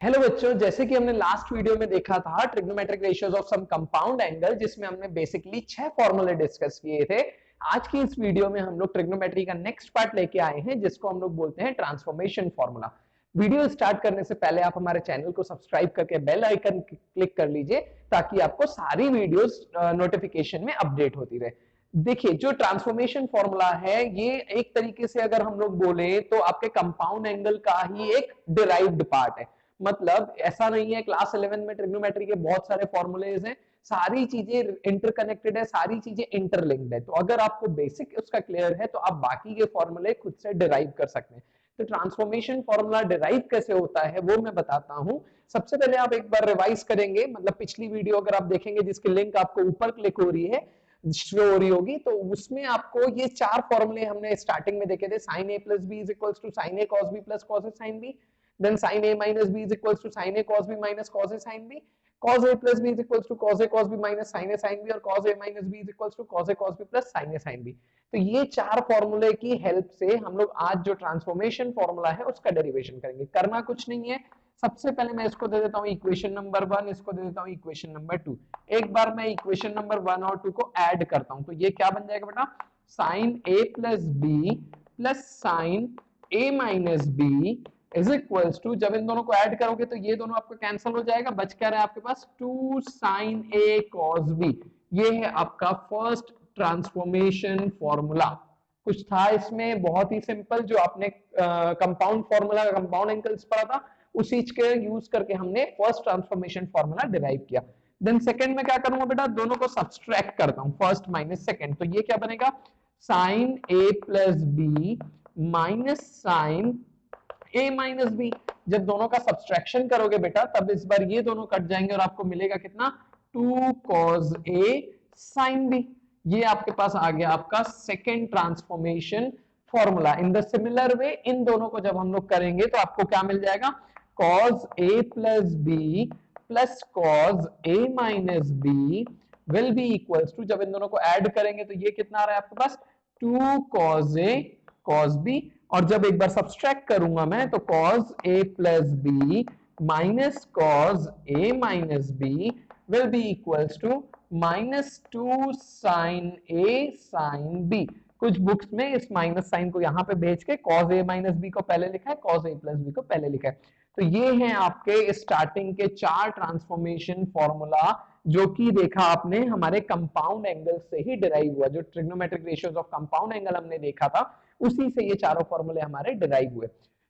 Hello बच्चों, जैसे कि हमने लास्ट वीडियो में देखा था trigonometric ratios of some compound angle, जिसमें हमने बेसिकली 6 फॉर्मूले डिस्कस किए थे। आज की इस वीडियो में हम लोग ट्रिग्नोमेट्री का नेक्स्ट पार्ट लेके आए हैं, जिसको हम लोग बोलते हैं ट्रांसफॉर्मेशन फॉर्मूला। वीडियो स्टार्ट करने से पहले आप हमारे चैनल को सब्सक्राइब करके बेल आइकन क्लिक कर लीजिए, ताकि आपको सारी वीडियोस नोटिफिकेशन में अपडेट होती रहे। देखिए, जो ट्रांसफॉर्मेशन फॉर्मूला है, ये एक तरीके से अगर हम लोग बोले तो आपके कंपाउंड एंगल का ही एक डिराइव्ड पार्ट है। मतलब ऐसा नहीं है क्लास 11 में ट्रिग्नोमेट्री के बहुत सारे फॉर्मूलेज हैं, सारी चीजें इंटरकनेक्टेड है, सारी चीजें इंटरलिंक्ड है। तो अगर आपको बेसिक उसका क्लियर है तो आप बाकी के फॉर्मूले खुद से डिराइव कर सकते हैं। तो ट्रांसफॉर्मेशन फॉर्मूला डिराइव कैसे होता है वो मैं बताता हूं। सबसे पहले आप एक बार रिवाइज करेंगे, मतलब पिछली वीडियो अगर आप देखेंगे जिसकी लिंक आपको ऊपर क्लिक हो रही है, शो हो रही होगी, तो उसमें आपको ये 4 फॉर्मूले हमने स्टार्टिंग में देखे थे। Sine A plus B is equal to sine A cos B plus cos A sine B, then sin a minus b is equals to sin a cos b minus cos a sin b, cos a plus b is equals to cos a cos b minus sin a sin b, और cos a minus b is equals to cos a cos b plus sin a sin b। तो ये 4 फॉर्मूले की help से हम लोग आज जो ट्रांसफॉर्मेशन फॉर्मूला है उसका डेरिवेशन करेंगे। करना कुछ नहीं है, सबसे पहले मैं इसको दे देता हूं इक्वेशन नंबर 1, इसको दे देता हूं इक्वेशन नंबर 2। एक बार मैं इक्वेशन नंबर 1 और 2 को ऐड करता हूं, तो ये क्या बन जाएगा बेटा, sine a plus B plus sine a minus B is equals to, जब इन दोनों को ऐड करोगे तो ये दोनों आपको कैंसिल हो जाएगा, बच क्या रहा है आपके पास 2 sin a cos b। ये है आपका फर्स्ट ट्रांसफॉर्मेशन फॉर्मूला। कुछ था इसमें बहुत ही सिंपल, जो आपने कंपाउंड फॉर्मूला, कंपाउंड एंगल्स पढ़ा था, उसी के यूज करके हमने फर्स्ट ट्रांसफॉर्मेशन फॉर्मूला डिराइव किया। देन सेकंड में क्या करूंगा बेटा, दोनों को सब्सट्रैक्ट करता हूं, फर्स्ट माइनस सेकंड। तो ये क्या बनेगा, sine a plus B minus sine a minus B. जब दोनों का सब्सट्रैक्शन करोगे बेटा, तब इस बार ये दोनों कट जाएंगे और आपको मिलेगा कितना, 2 cos a sin b। ये आपके पास आ गया आपका second transformation formula. In the similar way इन दोनों को जब हम लोग करेंगे तो आपको क्या मिल जाएगा, cos a plus B plus cos a minus B will be equals to, जब इन दोनों को ऐड करेंगे तो ये कितना आ रहा है आपके पास, 2 cos a cos b, और जब एक बार सब्सट्रैक्ट करूंगा मैं तो cos a plus B minus cos a minus B will be equals to minus 2 sin a sin b। कुछ बुक्स में इस माइनस साइन को यहां पे भेज के cos a माइनस बी को पहले लिखा है, cos a प्लस बी को पहले लिखा है। तो ये हैं आपके स्टार्टिंग के 4 ट्रांसफॉर्मेशन फॉर्मूला, जो कि देखा आपने हमारे कंपाउंड एंगल से ही डिराइव हुआ। जो trigonometric ratios of compound angle हमने देखा था, उसी से ये चारों फॉर्मूले हमारे डिराइव हुए।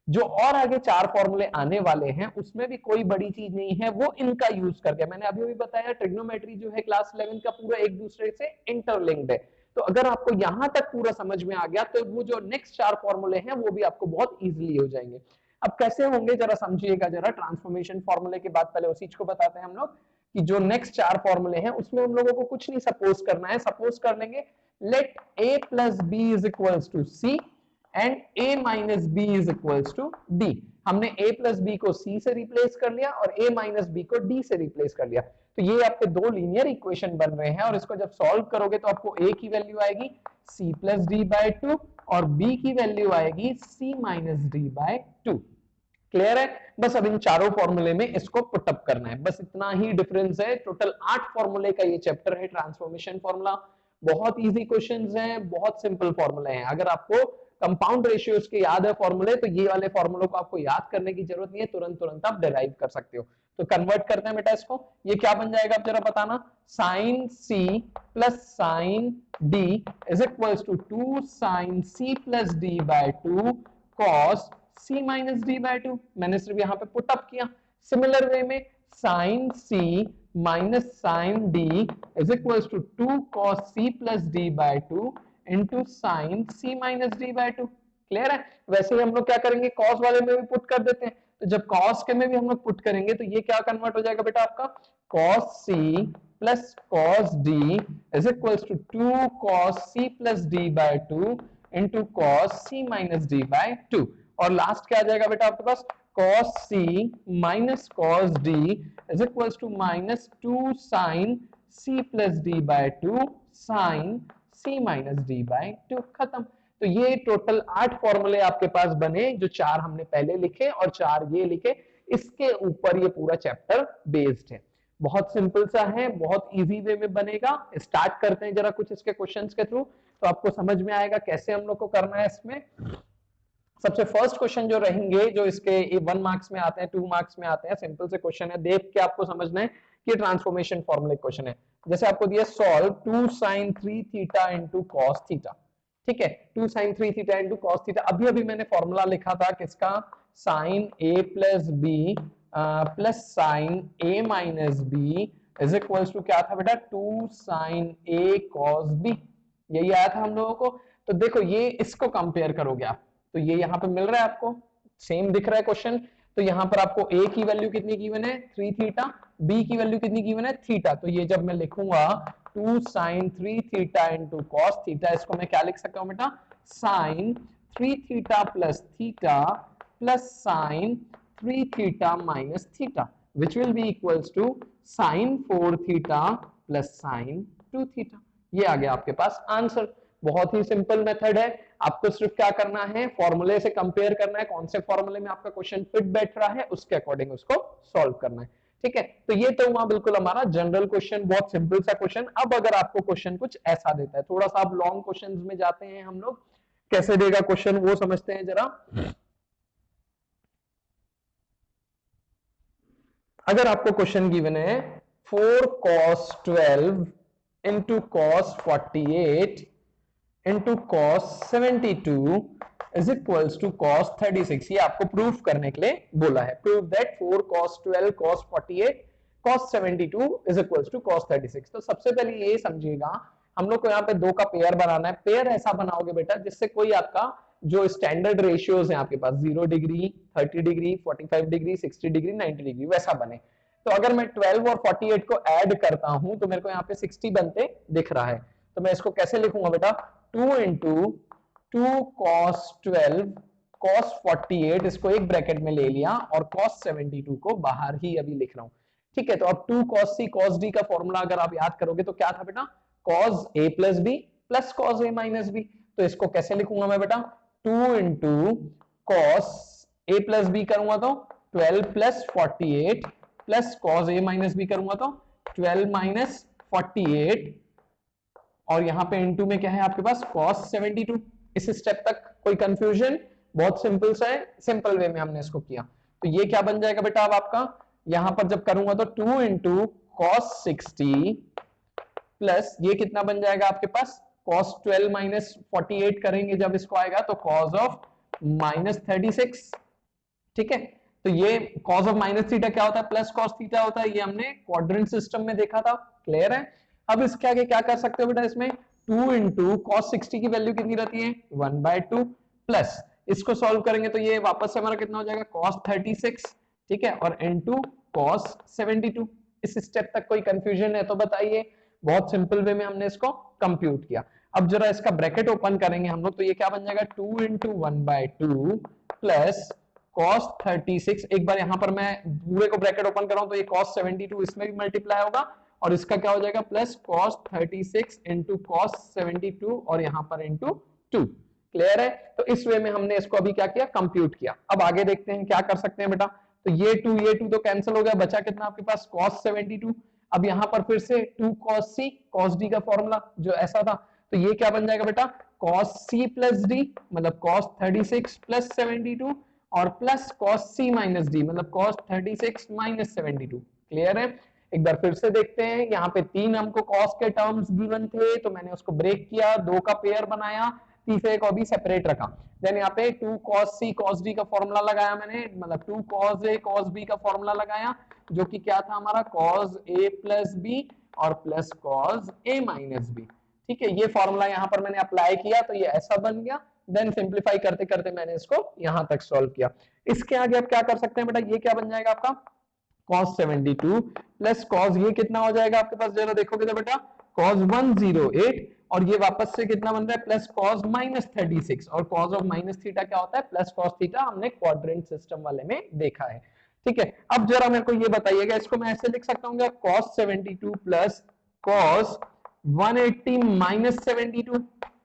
जो और आगे 4 फॉर्मूले आने वाले हैं उसमें भी कोई बड़ी चीज नहीं है, वो इनका यूज करके, मैंने अभी भी बताया ट्रिग्नोमेट्री जो है क्लास 11 का पूरा एक दूसरे से इंटरलिंक्ड है। तो अगर आपको यहां तक पूरा समझ में आ गया तो वो जो नेक्स्ट 4 फॉर्मूले हैं वो भी आपको बहुत इजीली हो जाएंगे। अब कैसे होंगे जरा समझिएगा, जरा ट्रांसफॉर्मेशन फॉर्मूले के बाद पहले उसी चीज को बताते हैं हम लोग, कि जो नेक्स्ट 4 फॉर्मूले हैं उसमें हम लोगों को कुछ नहीं सपोज करना है। सपोज कर लेंगे, let a plus B is equals to C and a minus B is equals to d। हमने a प्लस बी को c से रिप्लेस कर लिया और a माइनस बी को d से रिप्लेस कर लिया। तो ये आपके दो लीनियर इक्वेशन बन रहे हैं, और इसको जब सॉल्व करोगे तो आपको a की वैल्यू आएगी c plus D by two और b की वैल्यू आएगी c minus D by two. Clear है? बस अब इन चारों फॉर्मूले में इसको पुटअप करना है, बस इतना ही डिफरेंस है। टोटल 8 फॉर्मूले का ये चैप्टर है ट्रांसफॉर्मेशन फॉर्मूला। बहुत इजी क्वेश्चंस हैं, बहुत सिंपल फॉर्मूले हैं। अगर आपको कंपाउंड रेशियोज के याद है फॉर्मूले, तो ये वाले फॉर्मूलों को आपको याद करने की जरूरत नहीं है, तुरंत तुरंत आप डिराइव कर सकते हो। तो कन्वर्ट करते हैं बेटा इसको, ये क्या बन जाएगा आप जरा बताना, sine C plus sine D is equals to 2 sine C plus D by 2 cos c minus D by two. मैंने सिर्फ यहां पे पुट अप किया। सिमिलर वे में sine c minus sine d is equals to 2 cos c plus d by two into sine c minus d by two. Clear है? वैसे ही हम लोग क्या करेंगे, cos वाले में भी पुट कर देते हैं। तो जब cos के में भी हम लोग पुट करेंगे तो ये क्या कन्वर्ट हो जाएगा बेटा आपका, cos c plus cos d is equals to 2 cos c plus d by two into cos c minus d by two. और लास्ट क्या आ जाएगा बेटा आपके पास, cos c minus cos d is equals to minus 2 sin c plus d by two sin c minus d by two. खत्म। तो ये टोटल 8 फॉर्मूले आपके पास बने, जो 4 हमने पहले लिखे और 4 ये लिखे। इसके ऊपर ये पूरा चैप्टर बेस्ड है। बहुत सिंपल सा है, बहुत इजी वे में बनेगा। स्टार्ट करते हैं जरा कुछ इसके क्वेश्चंस के थ्रू, तो आपको समझ में आएगा कैसे हम लोग को करना है। इसमें सबसे फर्स्ट क्वेश्चन जो रहेंगे, जो इसके 1 मार्क्स में आते हैं, 2 मार्क्स में आते हैं, सिंपल से क्वेश्चन है, देख के आपको समझना है कि ट्रांसफॉर्मेशन फॉर्मूला क्वेश्चन है। जैसे आपको दिया solve 2 sin 3 theta into cos theta, ठीक है, 2 sin 3 theta into cos theta. अभी अभी मैंने फॉर्मूला लिखा था किसका, sin a plus B plus sin a minus B is equals to क्या था बेटा, 2 sin a cos b, यही आया था हम लोगों को। तो देखो ये इसको कंपेयर करोगे आप, तो ये यहाँ पे मिल रहा है आपको, सेम दिख रहा है क्वेश्चन। तो यहाँ पर आपको a की वैल्यू कितनी गिवन है, 3 थीटा, b की वैल्यू कितनी गिवन है, थीटा। तो ये जब मैं लिखूंगा 2 sin 3 theta into cos theta, इसको मैं क्या लिख सकता हूँ बेटा, sin 3 theta plus sin 3 theta minus theta, which will be equals to sin 4 theta plus sin 2 theta. ये आ गया आपके पास आंसर। बहुत ही सिंपल मेथड है, आपको सिर्फ क्या करना है, फॉर्मूले से कंपेयर करना है, कौन से फॉर्मूले में आपका क्वेश्चन फिट बैठ रहा है, उसके अकॉर्डिंग उसको सॉल्व करना है, ठीक है। तो ये तो हुआ बिल्कुल हमारा जनरल क्वेश्चन, बहुत सिंपल सा क्वेश्चन। अब अगर आपको क्वेश्चन कुछ ऐसा देता है, थोड़ा सा आप लॉन्ग क्वेश्चन में जाते हैं हम लोग, कैसे देगा क्वेश्चन वो समझते हैं जरा। अगर आपको क्वेश्चन गिवन है 4 cos 12 into cos 48 into cos 72 is equals to cos 36, ये आपको प्रूफ करने के लिए बोला है। Prove that 4 cos 12 cos 48 cos 72 is equals to cos 36। तो सबसे पहले ये समझिएगा, हम लोग को यहाँ पे दो का पेयर बनाना है। पेयर ऐसा बनाओगे बेटा जिससे कोई आपका जो स्टैंडर्ड रेशियोज है आपके पास, 0 degree, 30 degree, 45 degree, 60 degree, 90 degree, वैसा बने। तो अगर मैं 12 और 48 को ऐड करता हूं तो मेरे को यहाँ पे 60 बनते दिख रहा है। तो मैं इसको कैसे लिखूंगा बेटा, 2 इंटू 2 cos 12 cos 48, इसको एक ब्रैकेट में ले लिया, और cos 72 को बाहर ही अभी लिख रहा हूं, ठीक है। तो अब 2 cos c cos d का फॉर्मूला अगर आप याद करोगे तो क्या था बेटा, cos a plus B plus cos a minus B. तो इसको कैसे लिखूंगा मैं बेटा, 2 into cos a plus B करूंगा तो 12 plus 48 plus cos a minus B करूंगा तो 12 माइनस 48, और यहां पे इनटू में क्या है आपके पास cos 72। इस स्टेप तक कोई कंफ्यूजन, बहुत सिंपल सा है, सिंपल वे में हमने इसको किया। तो ये क्या बन जाएगा बेटा अब आपका, यहां पर जब करूंगा तो 2 इंटू cos 60 प्लस ये कितना बन जाएगा आपके पास, cos 12 माइनस 48 करेंगे जब इसको आएगा तो cos ऑफ माइनस 36, ठीक है। तो ये cos ऑफ माइनस थीटा क्या होता है, प्लस cos थीटा होता है, ये हमने क्वाड्रेंट सिस्टम में देखा था, क्लियर है। अब इसके आगे क्या कर सकते हो बेटा, इसमें 2 इंटू cos 60 की वैल्यू कितनी रहती है, 1/2 प्लस इसको सॉल्व करेंगे तो ये वापस से हमारा कितना हो जाएगा, cos 36, ठीक है, और इनटू cos 72। इस स्टेप तक कोई कंफ्यूजन है तो बताइए। बहुत सिंपल वे में हमने इसको कंप्यूट किया। अब जरा इसका ब्रैकेट ओपन करेंगे हम लोग, तो ये क्या बन जाएगा, 2 इंटू 1/2 प्लस cos 36, एक बार यहां पर मैं पूरे को ब्रैकेट ओपन कर रहा हूं तो ये cos 72 इसमें भी मल्टीप्लाई होगा, और इसका क्या हो जाएगा, प्लस cos 36 इंटू cos 72, और यहां पर इंटू 2, क्लियर है। तो इस वे में हमने इसको अभी क्या किया, कंप्यूट किया। अब आगे देखते हैं क्या कर सकते हैं बेटा। तो ये 2 तो कैंसिल हो गया, बचा कितना आपके पास, cos 72। अब यहां पर फिर से 2 cos c cos d का फॉर्मूला जो ऐसा था, तो ये क्या बन जाएगा बेटा, cos c प्लस d मतलब cos 36 प्लस 72, और plus cos c minus d मतलब cos 36 माइनस 72, क्लियर है। एक बार फिर से देखते हैं, यहाँ पे 3 हमको cos के टर्म्स गिवन थे तो मैंने उसको ब्रेक किया, 2 का पेयर बनाया, तीसरे को भी सेपरेट रखा। देन यहाँ पे 2 cos c cos d का फॉर्मूला लगाया मैंने, मतलब 2 cos a cos b का फॉर्मूला लगाया, जो कि क्या था हमारा, cos a प्लस b और plus cos a minus b, ठीक है। ये फॉर्मूला यहाँ पर मैंने अप्लाई किया तो ये ऐसा बन गया। देन सिंप्लीफाई करते करते मैंने इसको यहां तक सॉल्व किया। इसके आगे आप क्या कर सकते हैं बेटा, ये क्या बन जाएगा आपका, cos 72 प्लस cos, ये कितना हो जाएगा आपके पास, जरा देखोगे तो बेटा cos 108, और ये वापस से कितना बन रहा है, प्लस cos माइनस 36, और cos ऑफ माइनस थीटा क्या होता है, प्लस cos थीटा, हमने क्वाड्रेंट सिस्टम वाले में देखा है, ठीक है। अब जरा मेरे को ये बताइएगा, इसको मैं ऐसे लिख सकता हूँ, cos 72 plus cos 180 minus 72,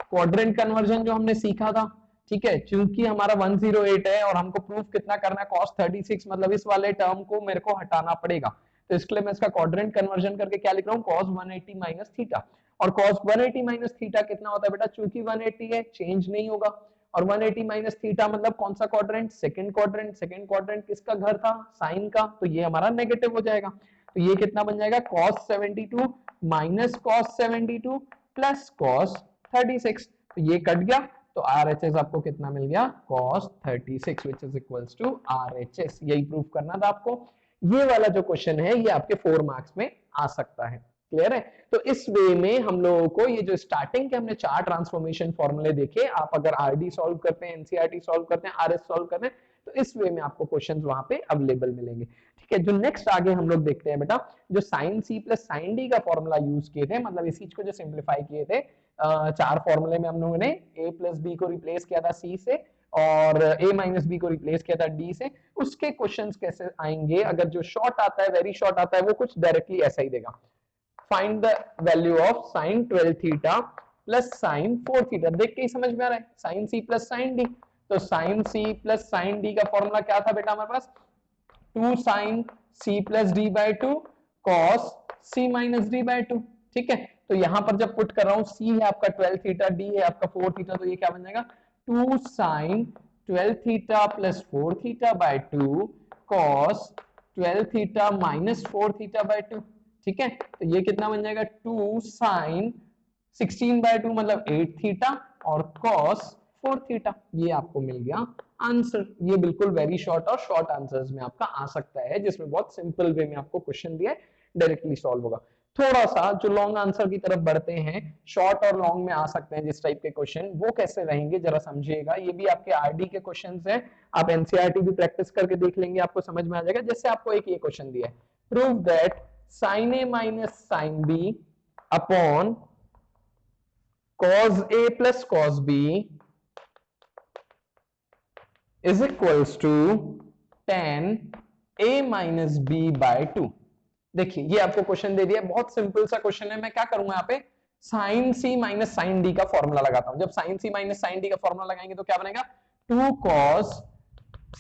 quadrant conversion जो हमने सीखा था, ठीक है, चूंकि हमारा 108 है और हमको प्रूफ कितना करना है, cos 36, मतलब इस वाले टर्म को मेरे को हटाना पड़ेगा, तो इसके लिए मैं इसका क्वाड्रेंट कन्वर्जन करके क्या लिख रहा हूँ, cos 180 माइनस थीटा। और cos 180 माइनस थीटा कितना होता है बेटा, चूंकि 180 है चेंज नहीं होगा, और 180 माइनस थीटा मतलब कौन सा quadrant, second quadrant. Second quadrant किसका घर था, साइन का, तो ये हमारा नेगेटिव हो जाएगा। तो ये कितना बन जाएगा, cos 72 minus cos 72 plus cos 36, तो ये कट गया, तो RHS आपको कितना मिल गया, cos 36 which is equals to RHS। यही प्रूफ करना था आपको। ये वाला जो क्वेश्चन है ये आपके 4 मार्क्स में आ सकता है, क्लियर है। तो इस वे में हम लोगों को ये जो स्टार्टिंग के हमने 4 ट्रांसफॉर्मेशन फॉर्मूले देखे, आप अगर आरडी सॉल्व करते हैं, एनसीईआरटी सॉल्व करते हैं, आरएस सॉल्व करते हैं, तो इस वे में आपको क्वेश्चंस वहां पे अवेलेबल मिलेंगे। ठीक है, जो नेक्स्ट आगे हम लोग देखते हैं बेटा, जो sine C plus sine D का फॉर्मूला यूज किए थे, मतलब इस चीज को जो सिंप्लीफाई किए थे, 4 फॉर्मूले में हम लोगों ने a प्लस बी को रिप्लेस किया था c से, और a माइनस बी को रिप्लेस किया था d से। उसके क्वेश्चंस कैसे आएंगे, अगर जो शॉर्ट आता है, वेरी शॉर्ट आता है, वो कुछ डायरेक्टली ऐसा ही देगा, find the value of sine 12 theta plus sine 4 theta. देख के ही समझ में आ रहा है, sine C plus sine D, तो sine C plus sine D का फॉर्मूला क्या था बेटा हमारे पास, 2 sine C plus D by 2 cos C minus D by 2। ठीक है, तो यहां पर जब पुट कर रहा हूं, सी है आपका 12 थीटा, डी है आपका 4 थीटा, तो ये क्या बन जाएगा, 2 sine 12 theta plus 4 theta by 2 cos 12 theta minus 4 theta by 2। ठीक है, तो ये कितना बन जाएगा, 2 साइन 16 बाई 2 मतलब 8 थीटा और cos 4 थीटा। ये आपको मिल गया आंसर। ये बिल्कुल वेरी शॉर्ट और शॉर्ट आंसर्स में आपका आ सकता है, जिसमें बहुत सिंपल वे में आपको क्वेश्चन दिया है, डायरेक्टली सॉल्व होगा। थोड़ा सा जो लॉन्ग आंसर की तरफ बढ़ते हैं, शॉर्ट और लॉन्ग में आ सकते हैं जिस टाइप के क्वेश्चन, वो कैसे रहेंगे जरा समझिएगा। ये भी आपके आरडी के क्वेश्चंस हैं, आप एनसीईआरटी भी प्रैक्टिस करके देख लेंगे, आपको समझ में आ जाएगा। जैसे आपको एक ये क्वेश्चन दिया है, prove that sin a minus sin b upon cos a plus cos b is equals to tan a minus b by 2। देखिए ये आपको क्वेश्चन दे दिया, बहुत सिंपल सा क्वेश्चन है। मैं क्या करूंगा यहाँ पे, sine C minus sine D का फॉर्मूला लगाता हूं। जब sine C minus sine D का फॉर्मूला लगाएंगे तो क्या बनेगा, 2 cos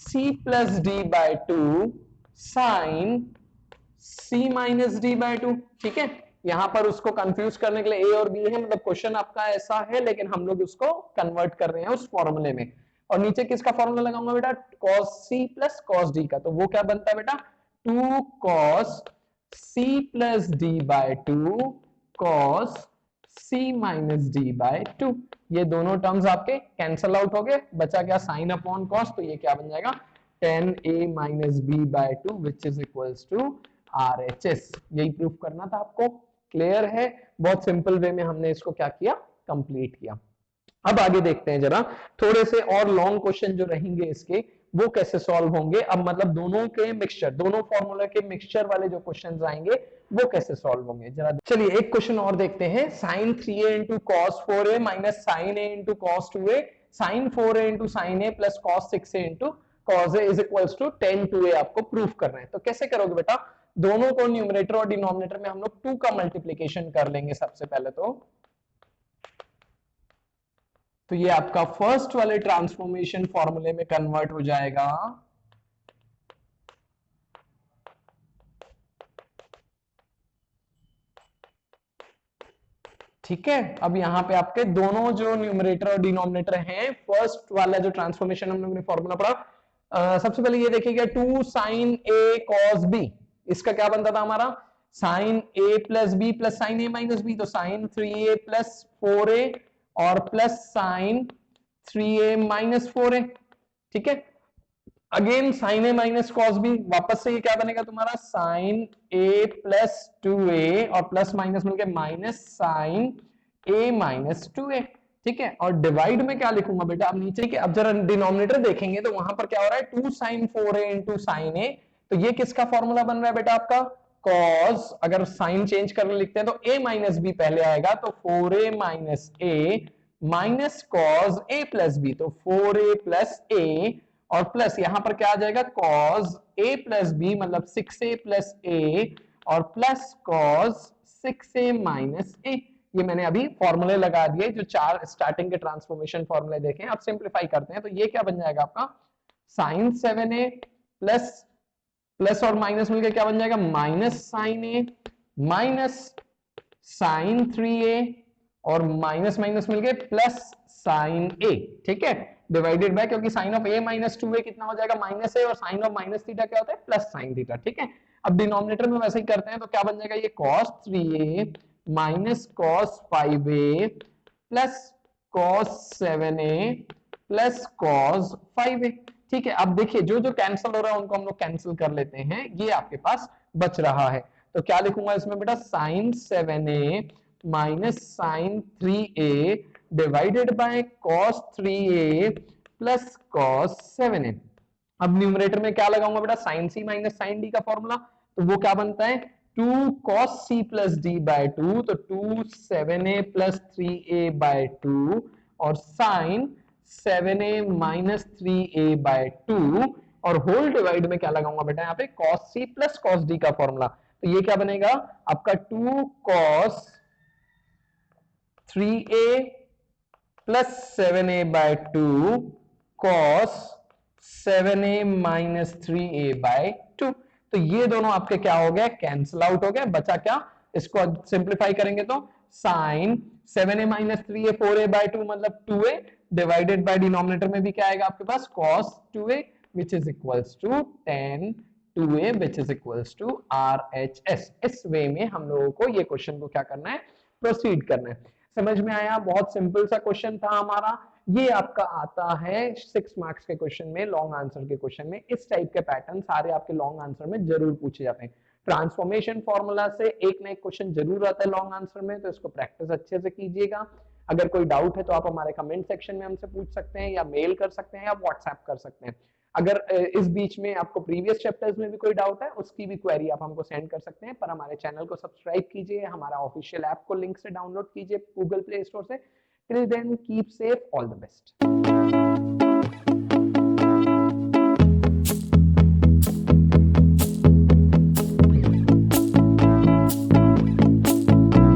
c plus D by 2 sine c minus D by 2। ठीक है, यहां पर उसको कंफ्यूज करने के लिए a और b है, मतलब क्वेश्चन आपका ऐसा है, लेकिन हम लोग उसको कन्वर्ट कर रहे हैं उस फॉर्मूले में। और नीचे किसका फॉर्मूला लगाऊंगा बेटा, cos c plus cos d का, तो वो क्या बनता है बेटा, 2 cos c plus d by 2 cos c minus d by 2। ये दोनों टर्म्स आपके कैंसल आउट हो गए, बचा क्या साइन अपॉन कॉस, तो ये क्या बन जाएगा, tan a minus b by 2 which is equals to RHS। यही प्रूफ करना था आपको, क्लियर है। बहुत सिंपल वे में हमने इसको क्या किया, कंप्लीट किया। अब आगे देखते हैं जरा, थोड़े से और लॉन्ग क्वेश्चन जो रहेंगे इसके, वो कैसे सॉल्व होंगे। अब मतलब दोनों के मिक्सचर, दोनों फॉर्मूला के मिक्सचर वाले जो क्वेश्चंस आएंगे वो कैसे सॉल्व होंगे जरा। चलिए एक क्वेश्चन और देखते हैं, sine 3a into cos 4a minus sine a into cos 2a sine 4a into sine a plus cos 6a into cos a is equals to tan 2a आपको प्रूफ करना है। तो कैसे करोगे बेटा, दोनों को न्यूमरेटर और डिनोमिनेटर में हम लोग 2 का मल्टीप्लीकेशन कर लेंगे सबसे पहले। तो ये आपका फर्स्ट वाले ट्रांसफॉर्मेशन फॉर्मूले में कन्वर्ट हो जाएगा। ठीक है, अब यहां पे आपके दोनों जो न्यूमरेटर और डिनोमिनेटर हैं, फर्स्ट वाला जो ट्रांसफॉर्मेशन हम लोगों ने फॉर्मूला पढ़ा, सबसे पहले ये देखिएगा 2 साइन a cos b, इसका क्या बनता था हमारा, sine a plus B plus sine a minus B, तो साइन 3a प्लस 4a और plus sine 3a minus 4a। ठीक है, again sine a minus cos b, वापस से ये क्या बनेगा तुम्हारा, साइन a प्लस 2a और प्लस माइनस मिलके minus sine a minus 2a। ठीक है, और डिवाइड में क्या लिखूंगा बेटा, अब नीचे के, अब जरा डिनोमिनेटर देखेंगे तो वहां पर क्या हो रहा है, 2 sign 4a into sine a, तो ये किसका फॉर्मूला बन रहा है बेटा आपका, cos, अगर साइन चेंज करके लिखते हैं तो a माइनस बी पहले आएगा, तो 4a minus a minus cos a plus B, तो 4a प्लस a और प्लस यहां पर क्या आ जाएगा, cos a प्लस बी मतलब 6a प्लस a और plus cos 6a minus a। ये मैंने अभी फॉर्मूले लगा दिए, जो 4 स्टार्टिंग के ट्रांसफॉर्मेशन फॉर्मूले देखे। अब सिंप्लीफाई करते हैं, तो ये क्या बन जाएगा आपका साइन 7a प्लस प्लस और माइनस मिलकर क्या बन जाएगा minus sine A minus sine 3a और माइनस माइनस मिलके प्लस साइन ए। ठीक है, डिवाइडेड बाय, क्योंकि sine of a minus 2a कितना हो जाएगा माइनस ए, और साइन ऑफ माइनस थीटा क्या होता है प्लस साइन थीटा। ठीक है, अब डिनोमिनेटर में वैसे ही करते हैं, तो क्या बन जाएगा ये cos 3a minus cos 5a plus cos 7a plus cos 5a। ठीक है, अब देखिए जो जो कैंसिल हो रहा है उनको हम लोग कैंसिल कर लेते हैं, ये आपके पास बच रहा है। तो क्या लिखूंगा इसमें बेटा sine 7a minus sine 3a divided by cos 3a plus cos 7a। अब न्यूमरेटर में क्या लगाऊंगा बेटा sine c minus sine d का फॉर्मूला, तो वो क्या बनता है 2 cos c plus d by 2, तो 2 7a प्लस 3a बाय 2 और sign 7a minus 3a by 2 और होल डिवाइड में क्या लगाऊंगा बेटा यहाँ पे cos c plus cos d का फॉर्मूला, तो ये क्या बनेगा आपका 2 cos 3a plus 7a by 2 cos 7a minus 3a by 2। तो ये दोनों आपके क्या हो गए कैंसिल आउट हो गए, बचा क्या, इसको सिंप्लीफाई करेंगे तो sign 7a minus 3a 4a bye 2 मतलब 2a डिवाइडेड बाय डिनोमिनेटर में भी क्या आएगा आपके पास cos 2a which is equals to tan 2a which is equals to RHS। इस वे में हम लोगों को ये क्वेश्चन को क्या करना है प्रोसीड करना है। समझ में आया, बहुत सिंपल सा क्वेश्चन था हमारा। ये आपका आता है 6 मार्क्स के क्वेश्चन में, लॉन्ग आंसर के क्वेश्चन में। इस टाइप के पैटर्न सारे आपके लॉन्ग आंसर में जरूर पूछे जाते हैं। ट्रांसफॉर्मेशन फॉर्मूला से एक ना एक क्वेश्चन जरूर आता है लॉन्ग आंसर में, तो इसको प्रैक्टिस अच्छे से कीजिएगा। अगर कोई डाउट है तो आप हमारे कमेंट सेक्शन में हमसे पूछ सकते हैं, या मेल कर सकते हैं, या व्हाट्सएप कर सकते हैं। अगर इस बीच में आपको प्रीवियस चैप्टर्स में भी कोई डाउट है, उसकी भी क्वेरी आप हमको सेंड कर सकते हैं। पर हमारे चैनल को सब्सक्राइब कीजिए, हमारा ऑफिशियल ऐप को लिंक से डाउनलोड कीजिए गूगल प्ले स्टोर से। Till then keep safe, all the best.